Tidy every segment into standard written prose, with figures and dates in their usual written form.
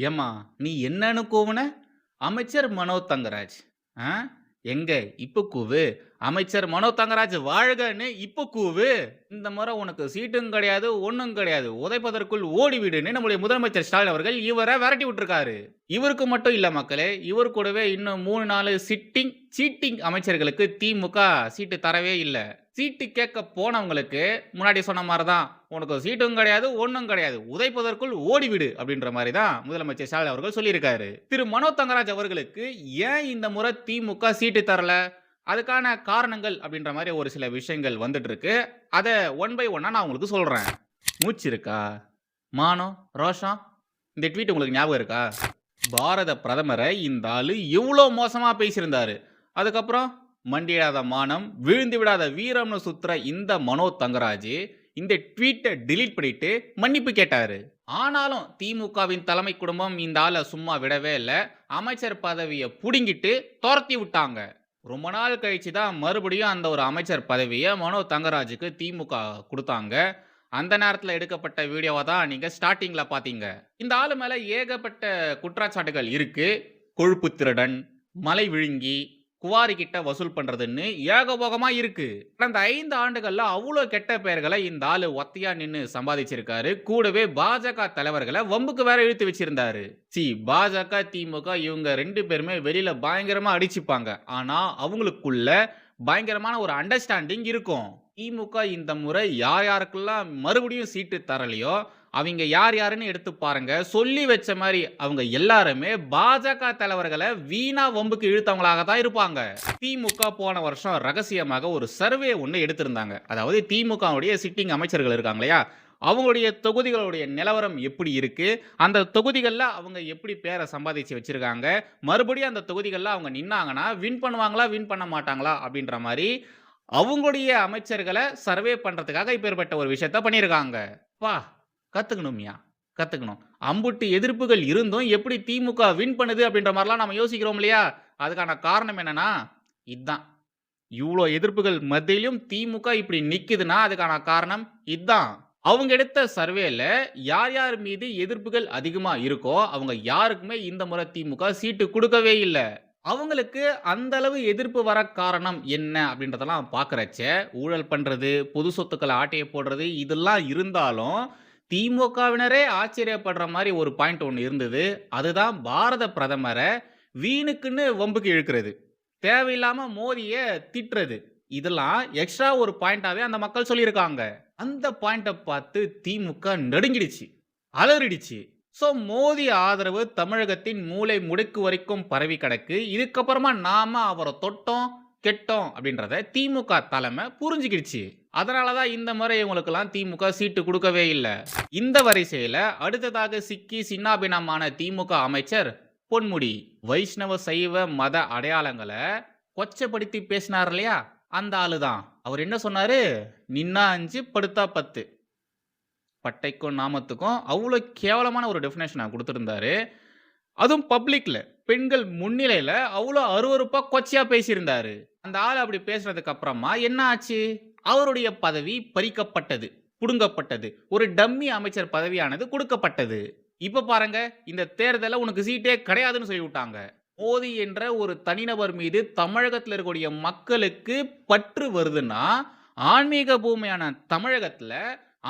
ஏம்மா நீ என்னன்னு கூவுன? அமைச்சர் மனோ தங்கராஜ். ஆ? எங்க இப்ப கூவு. அமைச்சர் மனோ தங்கராஜ் வாழ்கன்னு இப்ப கூவு. இந்த முறை உனக்கு சீட்டும் கிடையாது, ஒண்ணும் கிடையாது. உதைப்பதற்குள் ஓடிவிடுன்னு நம்முடைய முதலமைச்சர் ஸ்டாலின் அவர்கள் இவரை விரட்டி விட்டுருக்காரு. இவருக்கு மட்டும் இல்ல மக்களே, இவர் கூடவே இன்னும் 3, 4 சீட்டிங் அமைச்சர்களுக்கு திமுக சீட்டு தரவே இல்ல. சீட்டு கேட்க போனவங்களுக்கு முன்னாடி சொன்ன மாரி தான், "உனக்கு சீட்டும் கிடையாது, ஒண்ணும் கிடையாது. உதைப்பதற்குள் ஓடிவிடு" அப்படின்ற மாரி தான் முதலமைச்சர் ஸ்டாலின் அவர்கள் சொல்லியிருக்காரு. திரு மனோ தங்கராஜ் அவர்களுக்கு ஏன் இந்த முறை திமுக சீட்டு தரல? அதுக்கான காரணங்கள் அப்படின்ற மாரி ஒரு சில விஷயங்கள் வந்துட்டு இருக்கு. அத ஒன் பை ஒன்னா நான் உங்களுக்கு சொல்றேன். மூச்சு இருக்கா? மானம், ரோஷம் இந்த ட்வீட் உங்களுக்கு ஞாபகம் இருக்கா? பாரத பிரதமரை இந்த ஆளு எவ்வளோ மோசமா பேசியிருந்தாரு. அதுக்கப்புறம் மண்டியிடாத மானம், விழுந்து விடாத வீரம்னு சுத்துற இந்த மனோ தங்கராஜ் இந்த ட்வீட்டை டெலீட் பண்ணிட்டு மன்னிப்பு கேட்டாரு. ஆனாலும் திமுகவின் தலைமை குடும்பம் இந்த ஆளை சும்மா விடவே இல்லை. அமைச்சர் பதவியை புடுங்கிட்டு துரத்தி விட்டாங்க. ரொம்ப நாள் கழிச்சு தான் மறுபடியும் அந்த ஒரு அமைச்சர் பதவியை மனோ தங்கராஜுக்கு திமுக கொடுத்தாங்க. அந்த நேரத்தில் எடுக்கப்பட்ட வீடியோவை தான் நீங்க ஸ்டார்டிங்ல பாத்தீங்க. இந்த ஆளு மேல ஏகப்பட்ட குற்றச்சாட்டுகள் இருக்கு. கொழுப்பு திருடன், மலை விழுங்கி, குவாரி கிட்ட வசூல் பண்றதுன்னு ஏகபோகமா இருக்கு. கடந்த 5 ஆண்டுகள்ல அவ்வளோ கெட்ட பெயர்களை இந்த ஆளு ஒத்தையா நின்னு சம்பாதிச்சிருக்காரு. கூடவே பாஜக தலைவர்களை வம்புக்கு வேற இழுத்து வச்சிருந்தாரு. பாஜக, திமுக இவங்க 2 பேருமே வெளியில பயங்கரமா அடிச்சுப்பாங்க. ஆனா அவங்களுக்குள்ள பயங்கரமான ஒரு அண்டர்ஸ்டாண்டிங் இருக்கும். திமுக இந்த முறை யார் யாருக்கெல்லாம் மறுபடியும் சீட்டு தரலையோ அவங்க யார் யாருன்னு எடுத்து பாருங்க. சொல்லி வச்ச மாதிரி அவங்க எல்லாருமே பாஜக தலைவர்களை வீணா வம்புக்கு இழுத்தவங்களாக தான் இருப்பாங்க. திமுக போன வருஷம் ரகசியமாக ஒரு சர்வே ஒன்று எடுத்திருந்தாங்க. அதாவது திமுகவுடைய சிட்டிங் அமைச்சர்கள் இருக்காங்க இல்லையா, அவங்களுடைய தொகுதிகளுடைய நிலவரம் எப்படி இருக்கு, அந்த தொகுதிகளில் அவங்க எப்படி பேரை சம்பாதிச்சு வச்சிருக்காங்க, மறுபடியும் அந்த தொகுதிகளில் அவங்க நின்னாங்கன்னா வின் பண்ணுவாங்களா வின் பண்ண மாட்டாங்களா அப்படின்ற மாதிரி அவங்களுடைய அமைச்சர்களை சர்வே பண்றதுக்காக இப்பேற்பட்ட ஒரு விஷயத்த பண்ணியிருக்காங்க. பா கத்துக்கணும்யா, கத்துக்கணும். அம்புட்டு எதிர்ப்புகள் இருந்தும் எப்படி திமுக வின் பண்ணுது அப்படின்ற மாதிரிலாம் நம்ம யோசிக்கிறோம் இல்லையா? அதுக்கான காரணம் என்னன்னா இதான். இவ்வளோ எதிர்ப்புகள் மத்தியிலும் திமுக இப்படி நிக்குதுன்னா அதுக்கான காரணம் இதான். அவங்க எடுத்த சர்வேல யார் யார் மீது எதிர்ப்புகள் அதிகமா இருக்கோ அவங்க யாருக்குமே இந்த முறை திமுக சீட்டு கொடுக்கவே இல்லை. அவங்களுக்கு அந்த அளவு எதிர்ப்பு வர காரணம் என்ன அப்படின்றதெல்லாம் பார்க்கறச்ச ஊழல் பண்றது, பொது சொத்துக்களை ஆட்டைய போடுறது இதெல்லாம் இருந்தாலும் திமுகவினரே ஆச்சரியப்படுற மாதிரி ஒரு பாயிண்ட் ஒன்று இருந்தது. அதுதான் பாரத பிரதமரை வீணுக்குன்னு வம்புக்கு இழுக்கிறது, தேவையில்லாம மோதிய திட்டுறது. இதெல்லாம் எக்ஸ்ட்ரா ஒரு பாயிண்டாவே அந்த மக்கள் சொல்லியிருக்காங்க. அந்த பாயிண்ட்டை பார்த்து திமுக நடுங்கிடுச்சு, அலறிடுச்சு. ஸோ மோடி ஆதரவு தமிழகத்தின் மூலை முடுக்கு வரைக்கும் பரவி கிடக்கு. இதுக்கப்புறமா நாம அவரை தொட்டோம் கெட்டோம் அப்படின்றத திமுக தலைமை புரிஞ்சுக்கிடுச்சு. அதனாலதான் இந்த முறை இவங்களுக்கெல்லாம் திமுக சீட்டு கொடுக்கவே இல்லை. இந்த வரிசையில அடுத்ததாக சிக்கி சின்னாபின்னமான திமுக அமைச்சர் பொன்முடி வைஷ்ணவ சைவ மத அடையாளங்களை கொச்சப்படுத்தி பேசினார் இல்லையா, அந்த ஆளுதான். அவர் என்ன சொன்னாரு? நின்னா 5 படுத்தா 10. பட்டைக்கும் நாமத்துக்கும் அவ்வளோ கேவலமான ஒரு டெஃபினேஷன் கொடுத்துருந்தாரு. அதுவும் பப்ளிக்ல பெண்கள் முன்னிலையில அவ்வளோ அருவருப்பா கொச்சையா பேசியிருந்தாரு. அந்த ஆள் அப்படி பேசுறதுக்கு அப்புறமா என்ன ஆச்சு? அவருடைய பதவி பறிக்கப்பட்டது, புடுங்கப்பட்டது. ஒரு டம்மி அமைச்சர் பதவியானது கொடுக்கப்பட்டது. இப்ப பாருங்க, இந்த தேர்தல உனக்கு சீட்டே கிடையாதுன்னு சொல்லிவிட்டாங்க. மோடி என்ற ஒரு தனிநபர் மீது தமிழகத்தில் இருக்கக்கூடிய மக்களுக்கு பற்று வருதுன்னா, ஆன்மீக பூமியான தமிழகத்துல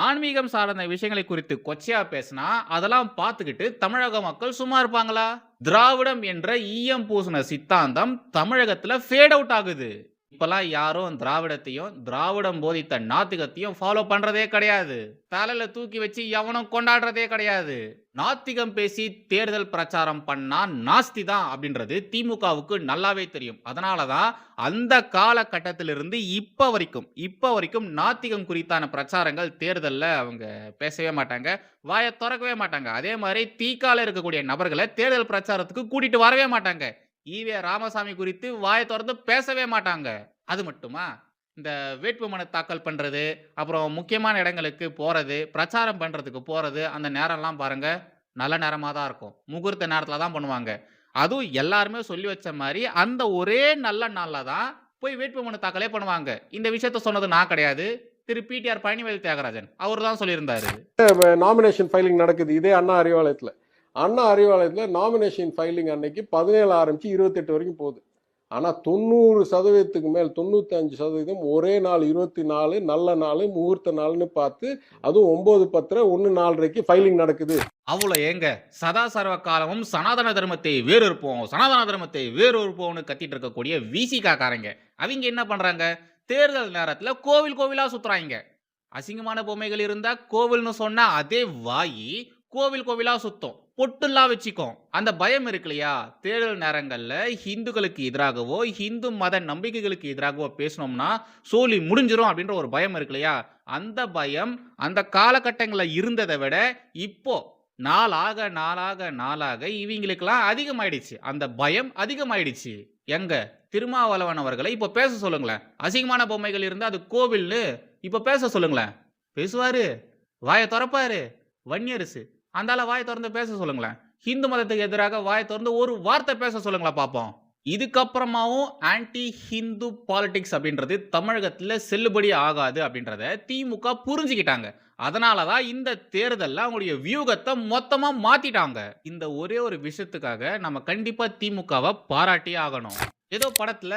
ஆன்மீகம் சார்ந்த விஷயங்களை குறித்து கொச்சையா பேசினா அதெல்லாம் பார்த்துக்கிட்டு தமிழக மக்கள் சும்மா இருப்பாங்களா? திராவிடம் என்ற ஈயம் பூசின சித்தாந்தம் தமிழகத்துல ஃபேட் அவுட் ஆகுது. இப்பெல்லாம் யாரும் திராவிடத்தையும் திராவிடம் போதித்த நாத்திகத்தையும் ஃபாலோ பண்றதே கிடையாது. தலையில தூக்கி வச்சு எவனும் கொண்டாடுறதே கிடையாது. நாத்திகம் பேசி தேர்தல் பிரச்சாரம் பண்ணா நாஸ்தி தான் அப்படின்றது திமுகவுக்கு நல்லாவே தெரியும். அதனாலதான் அந்த காலகட்டத்திலிருந்து இப்ப வரைக்கும் நாத்திகம் குறித்தான பிரச்சாரங்கள் தேர்தல்ல அவங்க பேசவே மாட்டாங்க, வாயை திறக்கவே மாட்டாங்க. அதே மாதிரி தீக்கால இருக்கக்கூடிய நபர்களை தேர்தல் பிரச்சாரத்துக்கு கூட்டிட்டு வரவே மாட்டாங்க. ஈவே ராமசாமி குறித்து வாயை திறந்து பேசவே மாட்டாங்க. அது மட்டுமா, இந்த வேட்புமனு தாக்கல் பண்றது, அப்புறம் முக்கியமான இடங்களுக்கு போறது, பிரச்சாரம் பண்றதுக்கு போறது, அந்த நேரம்லாம் பாருங்க நல்ல நேரமா தான் இருக்கும். முகூர்த்த நேரத்துல தான் பண்ணுவாங்க. அதுவும் எல்லாருமே சொல்லி வச்ச மாதிரி அந்த ஒரே நல்ல நாள்ல தான் போய் வேட்புமனு தாக்கலே பண்ணுவாங்க. இந்த விஷயத்த சொன்னது நான் கிடையாது, திரு பிடிஆர் பழனிவேல் தியாகராஜன் அவர் தான் சொல்லியிருந்தாரு. நாமினேஷன் ஃபைலிங் நடக்குது இதே அண்ணா அறிவாலயத்துல. அண்ணா அறிவாலயத்தில் நாமினேஷன் ஃபைலிங் அன்னைக்கு 17 ஆரம்பிச்சு 28 வரைக்கும் போகுது. ஆனால் 90% மேல் 95% ஒரே நாள் 24 நல்ல நாள் முகூர்த்த நாள்னு பார்த்து, அதுவும் 9:10 1:04 ஃபைலிங் நடக்குது. அவ்வளோ ஏங்க சதா சர்வ காலமும் சனாதன தர்மத்தை வேறொருப்போம், சனாதன தர்மத்தை வேறொருப்போம்னு கத்திட்டு இருக்கக்கூடிய விசிகா காரங்க அவங்க என்ன பண்றாங்க? தேர்தல் நேரத்தில் கோவில் கோவிலா சுத்துறாங்க. அசிங்கமான பொம்மைகள் இருந்தா கோவில்னு சொன்னா அதே வாயி கோவில் கோவிலா சுத்தும், பொட்டுலாம் வச்சுக்கும். அந்த பயம் இருக்கு இல்லையா? தேர்தல் நேரங்கள்ல ஹிந்துக்களுக்கு எதிராகவோ ஹிந்து மத நம்பிக்கைகளுக்கு எதிராகவோ பேசணும்னா சோலி முடிஞ்சிரும் அப்படின்ற ஒரு பயம் இருக்கு இல்லையா? அந்த பயம் அந்த காலகட்டங்களில் இருந்ததை விட இப்போ நாளாக நாளாக நாளாக இவங்களுக்கெல்லாம் அதிகமாயிடுச்சு. அந்த பயம் அதிகமாயிடுச்சு. எங்க திருமாவளவன் அவர்களை இப்போ பேச சொல்லுங்களேன். அசிங்கமான பொம்மைகள் இருந்தா அது கோவில்னு இப்போ பேச சொல்லுங்களேன். பேசுவாரு, வாயை திறப்பாரு. வன்னியரசு அந்தால வாயை திறந்து பேச சொல்லுங்களேன். ஹிந்து மதத்துக்கு எதிராக வாயை திறந்து ஒரு வார்த்தை பேச சொல்லுங்களேன் பார்ப்போம். இதுக்கப்புறமாவும் ஆன்டி ஹிந்து பாலிடிக்ஸ் அப்படின்றது தமிழகத்தில் செல்லுபடி ஆகாது அப்படின்றத திமுக புரிஞ்சுக்கிட்டாங்க. அதனால தான் இந்த தேர்தலில் அவங்களுடைய வியூகத்தை மொத்தமாக மாத்திட்டாங்க. இந்த ஒரே ஒரு விஷயத்துக்காக நம்ம கண்டிப்பா திமுகவை பாராட்டியே ஆகணும். ஏதோ படத்துல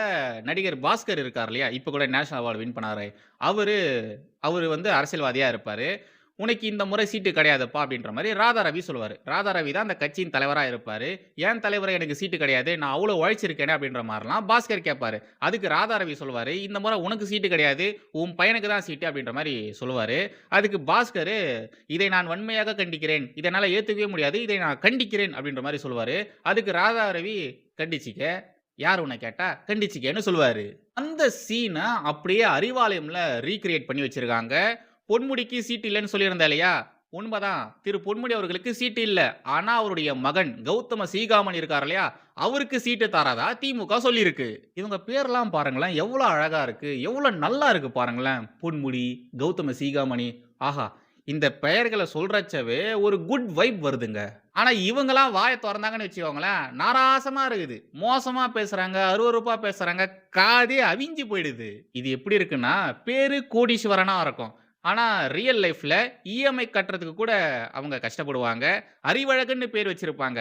நடிகர் பாஸ்கர் இருக்கார் இல்லையா? இப்போ கூட நேஷனல் அவார்டு வின் பண்ணாரு. அவரு அவரு வந்து அரசியல்வாதியா இருப்பாரு. உனக்கு இந்த முறை சீட்டு கிடையாதுப்பா அப்படின்ற மாதிரி ராதா ரவி சொல்லுவார். ராதா ரவி தான் அந்த கட்சியின் தலைவராக இருப்பார். ஏன் தலைவரை எனக்கு சீட்டு கிடையாது, நான் அவ்வளோ உழைச்சிருக்கேனே அப்படின்ற மாதிரிலாம் பாஸ்கர் கேட்பாரு. அதுக்கு ராதா ரவி சொல்லுவார், இந்த முறை உனக்கு சீட்டு கிடையாது, உன் பையனுக்கு தான் சீட்டு அப்படின்ற மாதிரி சொல்லுவார். அதுக்கு பாஸ்கர், இதை நான் வன்மையாக கண்டிக்கிறேன், இதை என்னால் ஏற்றுக்கவே முடியாது, இதை நான் கண்டிக்கிறேன் அப்படின்ற மாதிரி சொல்லுவார். அதுக்கு ராதா ரவி, கண்டிச்சிக்க, யார் உன்னை கேட்டா, கண்டிச்சிக்கன்னு சொல்லுவார். அந்த சீனை அப்படியே அறிவாலயம்ல ரீக்ரியேட் பண்ணி வச்சிருக்காங்க. பொன்முடிக்கு சீட்டு இல்லைன்னு சொல்லியிருந்தா இல்லையா? உண்மைதான், திரு பொன்முடி அவர்களுக்கு சீட்டு இல்லை. ஆனா அவருடைய மகன் கௌதம சீகாமணி இருக்கார் இல்லையா? அவருக்கு சீட்டு தராதா திமுக சொல்லியிருக்கு. இவங்க பேர்லாம் பாருங்களேன், எவ்வளோ அழகா இருக்கு, எவ்வளோ நல்லா இருக்கு பாருங்களேன். பொன்முடி, கௌதம சீகாமணி, ஆஹா, இந்த பெயர்களை சொல்றச்சவே ஒரு குட் வைப் வருதுங்க. ஆனா இவங்கெல்லாம் வாயை திறந்தாங்கன்னு வச்சுக்கோங்களேன், நாராசமா இருக்குது, மோசமா பேசுறாங்க, அருவருப்பா பேசுறாங்க, காதே அவிஞ்சு போயிடுது. இது எப்படி இருக்குன்னா, பேரு கோடீஸ்வரனா இருக்கும். ஆனா ரியல் லைஃப்ல இஎம்ஐ கட்டுறதுக்கு கூட அவங்க கஷ்டப்படுவாங்க. அறிவழகன்னு பேர் வச்சிருப்பாங்க.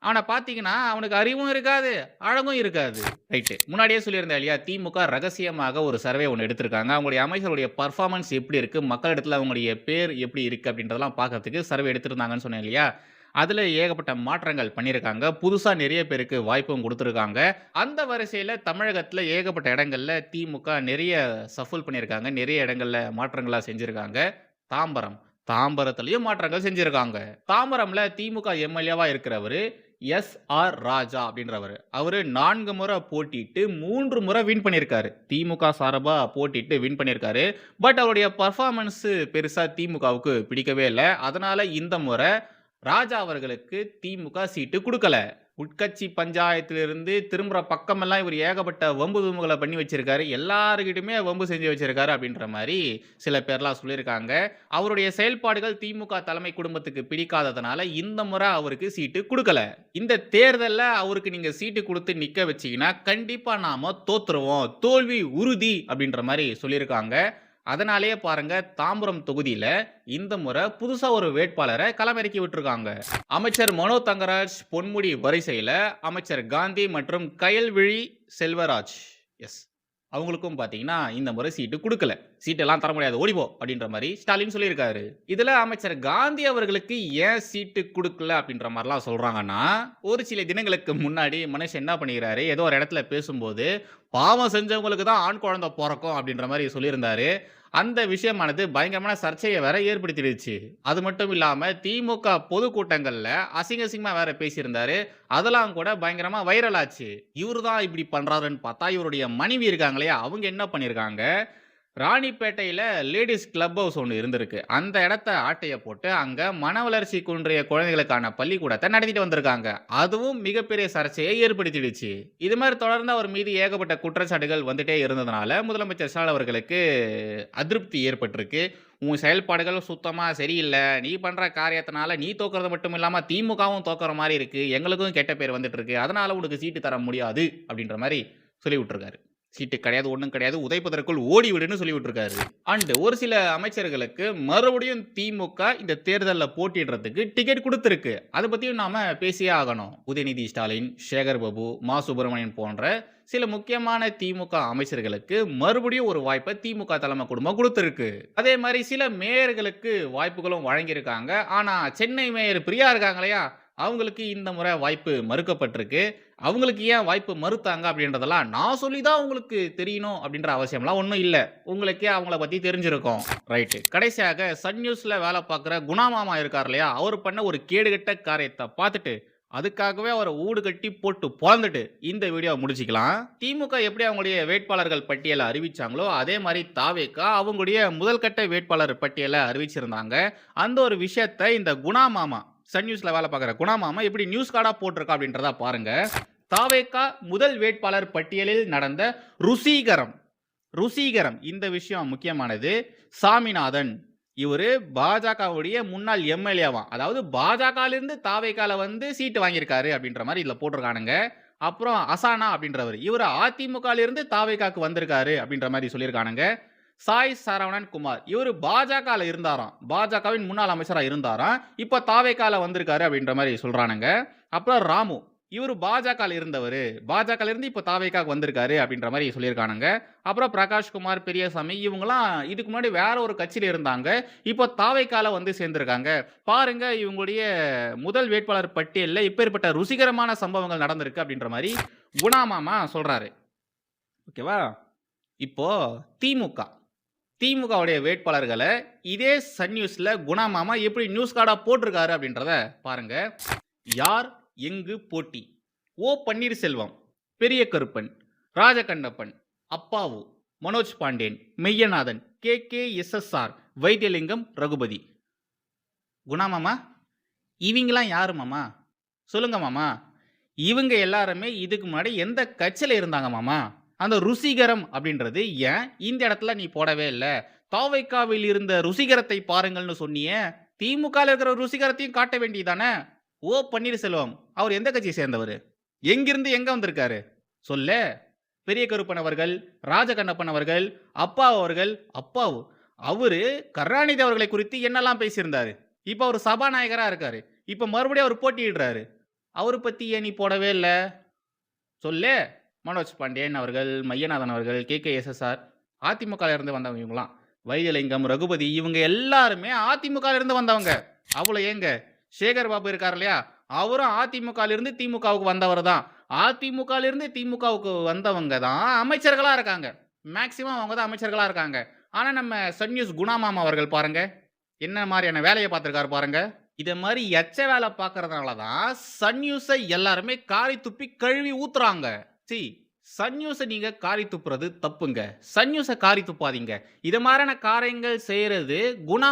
அவனை பார்த்தீங்கன்னா அவனுக்கு அறிவும் இருக்காது, அழகும் இருக்காது. ரைட்டு, முன்னாடியே சொல்லியிருந்தேன் இல்லையா? திமுக ரகசியமாக ஒரு சர்வே ஒன்று எடுத்திருக்காங்க. அவங்களுடைய அமைச்சருடைய பர்ஃபார்மன்ஸ் எப்படி இருக்கு, மக்களிடத்துல அவங்களுடைய பேர் எப்படி இருக்கு அப்படின்றதெல்லாம் பார்க்கறதுக்கு சர்வே எடுத்திருந்தாங்கன்னு சொன்னேன் இல்லையா? அதுல ஏகப்பட்ட மாற்றங்கள் பண்ணியிருக்காங்க. புதுசா நிறைய பேருக்கு வாய்ப்பும் கொடுத்துருக்காங்க. அந்த வரிசையில தமிழகத்துல ஏகப்பட்ட இடங்கள்ல திமுக நிறைய சஃபல் பண்ணியிருக்காங்க. நிறைய இடங்கள்ல மாற்றங்களா செஞ்சிருக்காங்க. தாம்பரம், தாம்பரத்திலயும் மாற்றங்கள் செஞ்சிருக்காங்க. தாம்பரம்ல திமுக எம்எல்ஏவா இருக்கிறவரு எஸ்.ஆர். ராஜா அப்படின்றவர். அவரு 4 முறை போட்டிட்டு 3 முறை வின் பண்ணியிருக்காரு. திமுக சார்பா போட்டிட்டு வின் பண்ணியிருக்காரு. பட் அவருடைய பர்ஃபார்மன்ஸ் பெருசா திமுகவுக்கு பிடிக்கவே இல்லை. அதனால இந்த முறை ராஜா அவர்களுக்கு திமுக சீட்டு கொடுக்கல. உட்கட்சி பஞ்சாயத்திலிருந்து திரும்புற பக்கமெல்லாம் இவர் ஏகப்பட்ட வம்பு தும்புகளை பண்ணி வச்சிருக்காரு. எல்லாருக்கிட்டுமே வம்பு செஞ்சு வச்சிருக்காரு அப்படின்ற மாதிரி சில பேர்லாம் சொல்லியிருக்காங்க. அவருடைய செயல்பாடுகள் திமுக தலைமை குடும்பத்துக்கு பிடிக்காததுனால இந்த முறை அவருக்கு சீட்டு கொடுக்கல. இந்த தேர்தலில் அவருக்கு நீங்க சீட்டு கொடுத்து நிக்க வச்சீங்கன்னா கண்டிப்பா நாம தோத்துருவோம், தோல்வி உறுதி அப்படின்ற மாதிரி சொல்லியிருக்காங்க. அதனாலேயே பாருங்க, தாம்பரம் தொகுதியில இந்த முறை புதுசா ஒரு வேட்பாளரை களமிறக்கி விட்டுருக்காங்க. அமைச்சர் மனோ தங்கராஜ் பொன்முடி வரிசையில அமைச்சர் காந்தி மற்றும் கயல்விழி செல்வராஜ், எஸ், அவங்களுக்கும் பாத்தீங்கன்னா இந்த முறை சீட்டு கொடுக்கல. சீட்டெல்லாம் தர முடியாது, ஓடிப்போ அப்படின்ற மாதிரி ஸ்டாலின் சொல்லியிருக்காரு. இதுல அமைச்சர் காந்தி அவர்களுக்கு ஏன் சீட்டு கொடுக்கல அப்படின்ற மாதிரிலாம் சொல்றாங்கன்னா, ஒரு சில தினங்களுக்கு முன்னாடி மனுஷன் என்ன பண்ணிக்கிறாரு, ஏதோ ஒரு இடத்துல பேசும்போது பாவம் செஞ்சவங்களுக்கு தான் ஆண் குழந்தை பிறக்கும் அப்படின்ற மாதிரி சொல்லியிருந்தாரு. அந்த விஷயமானது பயங்கரமான சர்ச்சையை வேற ஏற்படுத்திடுச்சு. அது மட்டும் இல்லாம திமுக பொதுக்கூட்டங்கள்ல அசிங்க அசிங்கமா வேற பேசியிருந்தாரு. அதெல்லாம் கூட பயங்கரமா வைரல் ஆச்சு. இவரு தான் இப்படி பண்றாருன்னு பார்த்தா இவருடைய மனைவி இருக்காங்க இல்லையா, அவங்க என்ன பண்ணியிருக்காங்க, ராணிப்பேட்டையில லேடிஸ் கிளப் ஹவுஸ் ஒன்று இருந்திருக்கு. அந்த இடத்த ஆட்டைய போட்டு அங்க மனவளர்ச்சி குன்றிய குழந்தைகளுக்கான பள்ளிக்கூடத்தை நடத்திட்டு வந்திருக்காங்க. அதுவும் மிகப்பெரிய சர்ச்சையை ஏற்படுத்திடுச்சு. இது மாதிரி தொடர்ந்து அவர் மீது ஏகப்பட்ட குற்றச்சாட்டுகள் வந்துட்டே இருந்ததுனால முதலமைச்சர் ஸ்டாலின் அவர்களுக்கு அதிருப்தி ஏற்பட்டிருக்கு. உன் செயல்பாடுகள் சுத்தமா சரியில்லை, நீ பண்ற காரியத்தினால நீ தோக்குறது மட்டும் இல்லாம திமுகவும் தோக்குற மாதிரி இருக்கு, எங்களுக்கும் கெட்ட பேர் வந்துட்டு இருக்கு, அதனால உனக்கு சீட்டு தர முடியாது அப்படின்ற மாதிரி சொல்லி விட்டுருக்காரு. சீட்டு கிடையாது, ஒண்ணும் கிடையாது. உதைப்பதற்குள் ஓடி விடுன்னு சொல்லி விட்டுருக்காரு. அண்ட் ஒரு சில அமைச்சர்களுக்கு மறுபடியும் திமுக இந்த தேர்தல்ல போட்டியிடுறதுக்கு டிக்கெட் குடுத்திருக்கு. அத பத்தியும் நாம பேசியே ஆகணும். உதயநிதி ஸ்டாலின், சேகர் பாபு, மா சுப்பிரமணியன் போன்ற சில முக்கியமான திமுக அமைச்சர்களுக்கு மறுபடியும் ஒரு வாய்ப்பை திமுக தலைமை குடும்பம் குடுத்திருக்கு. அதே மாரி சில மேயர்களுக்கு வாய்ப்புகளும் வழங்கியிருக்காங்க. ஆனா சென்னை மேயர் பிரியா இருக்காங்க இல்லையா? அவங்களுக்கு இந்த முறை வாய்ப்பு மறுக்கப்பட்டிருக்கு. அவங்களுக்கு ஏன் வாய்ப்பு மறுத்தாங்க அப்படின்றதெல்லாம் நான் சொல்லி தான் உங்களுக்கு தெரியணும் அப்படின்ற அவசியம்லாம் ஒண்ணும் இல்ல. உங்களுக்கே அவங்கள பத்தி தெரிஞ்சிருக்கும். ரைட். கடைசியாக சன் நியூஸ்ல வேலை பார்க்குற குணா மாமா இருக்கார் இல்லையா? அவர் பண்ண ஒரு கேடுகெட்ட காரியத்த பார்த்துட்டு, அதுக்காகவே அவர ஊடு கட்டி போட்டு பொளந்துட்டு இந்த வீடியோவ முடிச்சுக்கலாம். திமுக எப்படி அவங்களுடைய வேட்பாளர்கள் பட்டியல அறிவிச்சாங்களோ, அதே மாரி தாவேக அவங்களுடைய முதல் கட்ட வேட்பாளர் பட்டியல அறிவிச்சிருந்தாங்க. அந்த ஒரு விஷயத்த இந்த குணா மாமா, சன் நியூஸ்ல வேலை பார்க்குற குணா மாமா எப்படி நியூஸ் கார்டா போட்டிருக்கா அப்படின்றத பாருங்க. தாவேகா முதல் வேட்பாளர் பட்டியலில் நடந்த ருசிகரம் இந்த விஷயம் முக்கியமானது. சாமிநாதன் இவரு பாஜகவுடைய முன்னாள் எம்எல்ஏவாம். அதாவது பாஜகலிருந்து தாவேகால வந்து சீட்டு வாங்கியிருக்காரு அப்படின்ற மாதிரி இதுல போட்டிருக்கானுங்க. அப்புறம் அசானா அப்படின்றவர் இவர் அதிமுகலிருந்து தாவேகாக்கு வந்திருக்காரு அப்படின்ற மாதிரி சொல்லியிருக்கானுங்க. சாய் சரவணன் குமார் இவர் பாஜகல இருந்தாராம். பாஜகவின் முன்னாள் அமைச்சரா இருந்தாராம். இப்ப தாவேகால வந்திருக்காரு அப்படின்ற மாதிரி சொல்றானுங்க. அப்புறம் ராமு இவர் பாஜகல இருந்தவர். பாஜகல இருந்து இப்ப தாவேகாக்கு வந்திருக்காரு அப்படின்ற மாதிரி சொல்லியிருக்கானுங்க. அப்புறம் பிரகாஷ்குமார், பெரியசாமி இவங்கலாம் இதுக்கு முன்னாடி வேற ஒரு கட்சியில இருந்தாங்க. இப்போ தாவேகால வந்து சேர்ந்திருக்காங்க. பாருங்க இவங்களுடைய முதல் வேட்பாளர் பட்டியல்ல இப்பேற்பட்ட ருசிகரமான சம்பவங்கள் நடந்திருக்கு அப்படின்ற மாதிரி குணா மாமா சொல்றாரு. ஓகேவா? இப்போ திமுகவுடைய வேட்பாளர்களை இதே சன் நியூஸ்ல குணா மாமா எப்படி நியூஸ் கார்டா போட்டிருக்காரு அப்படின்றத பாருங்க. யார் எங்கு போட்டி? ஓ பன்னீர்செல்வம், பெரிய கருப்பன், ராஜகண்ணப்பன், அப்பாவு, மனோஜ் பாண்டியன், மெய்யநாதன், KKSSR, வைத்தியலிங்கம், ரகுபதி. குணா மாமா இவங்கெல்லாம் யாரு மாமா? சொல்லுங்க மாமா. இவங்க எல்லாருமே இதுக்கு முன்னாடி எந்த கட்சியில இருந்தாங்க மாமா? அந்த ருசிகரம் அப்படின்றது ஏன் இந்த இடத்துல நீ போடவே இல்ல? தாவேகாவில் இருந்த ருசிகரத்தை பாருங்கள்னு சொன்னியே, திமுகல இருக்கிற ருசிகரத்தையும் காட்ட வேண்டியதானே? ஓ பன்னீர்செல்வம் அவர் எந்த கட்சியை சேர்ந்தவர்? எங்கிருந்து எங்க வந்திருக்காரு? சொல்ல. பெரிய கருப்பன் அவர்கள், ராஜகண்ணப்பன் அவர்கள், அப்பாவு அவரு கருணாநிதி அவர்களை குறித்து என்னெல்லாம் பேசியிருந்தாரு. இப்ப அவர் சபாநாயகரா இருக்காரு. இப்ப மறுபடியும் அவர் போட்டியிடுறாரு. அவரை பத்தி ஏன் நீ போடவே இல்ல? சொல்லு. மனோஜ் பாண்டியன் அவர்கள், மையநாதன் அவர்கள், KKSSR அதிமுகல இருந்து வந்தவங்க இவங்களாம். வைத்தியலிங்கம், ரகுபதி இவங்க எல்லாருமே அதிமுகல இருந்து வந்தவங்க. அவ்வளவு ஏங்க சேகர் பாபு இருக்கார் இல்லையா? அவரும் அதிமுகல இருந்து திமுகவுக்கு வந்தவர் தான். அதிமுகல இருந்து திமுகவுக்கு வந்தவங்க தான் அமைச்சர்களா இருக்காங்க. மேக்சிமம் அவங்க தான் அமைச்சர்களா இருக்காங்க. ஆனா நம்ம சன் நியூஸ் குணா மாமா அவர்கள் பாருங்க, என்ன மாதிரியான வேலையை பார்த்திருக்காரு பாருங்க. இத மாதிரி எச்ச வேலை பார்க்கறதுனால தான் சன் நியூஸை எல்லாருமே காரி துப்பி கழுவி ஊத்துறாங்க. சன் நியூஸை நீங்க காரி துப்புறது தப்புங்க. சன் நியூஸை காரி துப்பாதீங்க. இது மாதிரியான காரியங்கள் செய்யறது குணா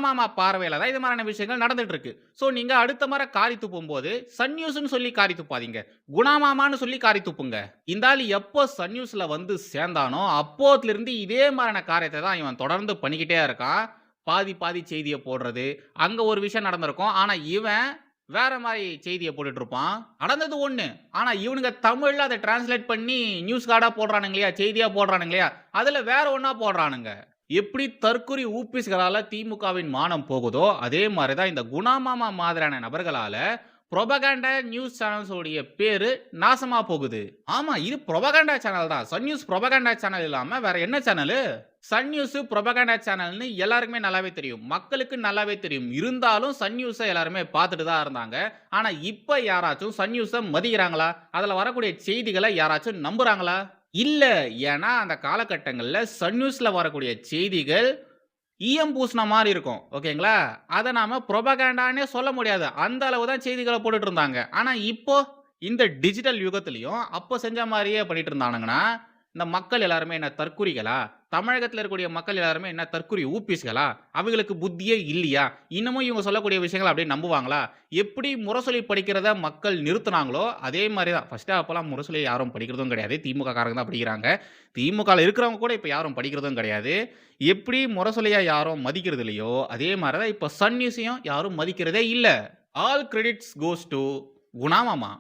மாமா பார்வையில தான் இது மாதிரியான விஷயங்கள் நடந்துட்டு இருக்கு. சோ நீங்க அடுத்த முறை காரி துப்பும் போது சன் நியூஸ்னு சொல்லி காரி துப்பாதீங்க, குணா மாமான்னு சொல்லி காரி துப்புங்க. இந்த ஆள் எப்போ சன் நியூஸ்ல வந்து சேர்ந்தானோ அப்போதுல இருந்து இதே மாதிரியான காரியத்தை தான் இவன் தொடர்ந்து பண்ணிக்கிட்டே இருக்கான். பாதி செய்தியை போடுறது, அங்க ஒரு விஷயம் நடந்திருக்கும். ஆனா இவன் வேற மாதிரி செய்தியை போட்டுட்டு இருப்பான். நடந்தது ஒண்ணு, ஆனா இவனுங்க தமிழ்ல அதை டிரான்ஸ்லேட் பண்ணி நியூஸ் கார்டா போடுறானுங்க இல்லையா, செய்தியா போடுறானுங்க இல்லையா, அதுல வேற ஒண்ணா போடுறானுங்க. எப்படி தற்குறி ஊபிஸ்களால திமுகவின் மானம் போகுதோ அதே மாதிரிதான் இந்த குணா மாமா மாதிரியான நபர்களால புரோபகண்டா நியூஸ் சேனல்ஸ் உடைய பேரு நாசமா போகுது. ஆமா, இது புரோபகண்டா சேனல் தான். சன் நியூஸ் புரோபகண்டா சேனல் இல்லாம வேற என்ன சேனல்? சன் நியூஸ் புரோபகண்டா சேனல்னு எல்லாருக்குமே நல்லாவே தெரியும், மக்களுக்கு நல்லாவே தெரியும். இருந்தாலும் சன் நியூஸை எல்லாருமே பார்த்துட்டு தான் இருந்தாங்க. ஆனா இப்ப யாராச்சும் சன் நியூஸை மதிக்கிறாங்களா? அதுல வரக்கூடிய செய்திகளை யாராச்சும் நம்புறாங்களா? இல்ல. ஏன்னா அந்த காலகட்டங்கள்ல சன் நியூஸ்ல வரக்கூடிய செய்திகள் ஈயம் பூசின மாதிரி இருக்கும். ஓகேங்களா? அதை நாம புரோபகண்டானே சொல்ல முடியாது. அந்த அளவு தான் செய்திகளை போட்டுட்டு இருந்தாங்க. ஆனா இப்போ இந்த டிஜிட்டல் யுகத்திலையும் அப்போ செஞ்ச மாதிரியே பண்ணிட்டு இருந்தானுங்கன்னா இந்த மக்கள் எல்லாருமே என்ன தற்குறிகளா? தமிழகத்தில் இருக்கக்கூடிய மக்கள் எல்லாருமே என்ன தற்குறி ஊபிஸ்களா? அவங்களுக்கு புத்தியே இல்லையா? இன்னமும் இவங்க சொல்லக்கூடிய விஷயங்களை அப்படியே நம்புவாங்களா? எப்படி முரசொலி படிக்கிறத மக்கள் நிறுத்தினாங்களோ அதே மாதிரி தான். ஃபர்ஸ்ட் அப்போலாம் முரசொலி யாரும் படிக்கிறதும் கிடையாது, திமுக காரங்க தான் படிக்கிறாங்க. திமுகவில் இருக்கிறவங்க கூட இப்போ யாரும் படிக்கிறதும் கிடையாது. எப்படி முரசொலியா யாரும் மதிக்கிறது இல்லையோ அதே மாதிரி தான் இப்போ சன் நியூஸையும் யாரும் மதிக்கிறதே இல்லை. All credits goes to Guna மாமா.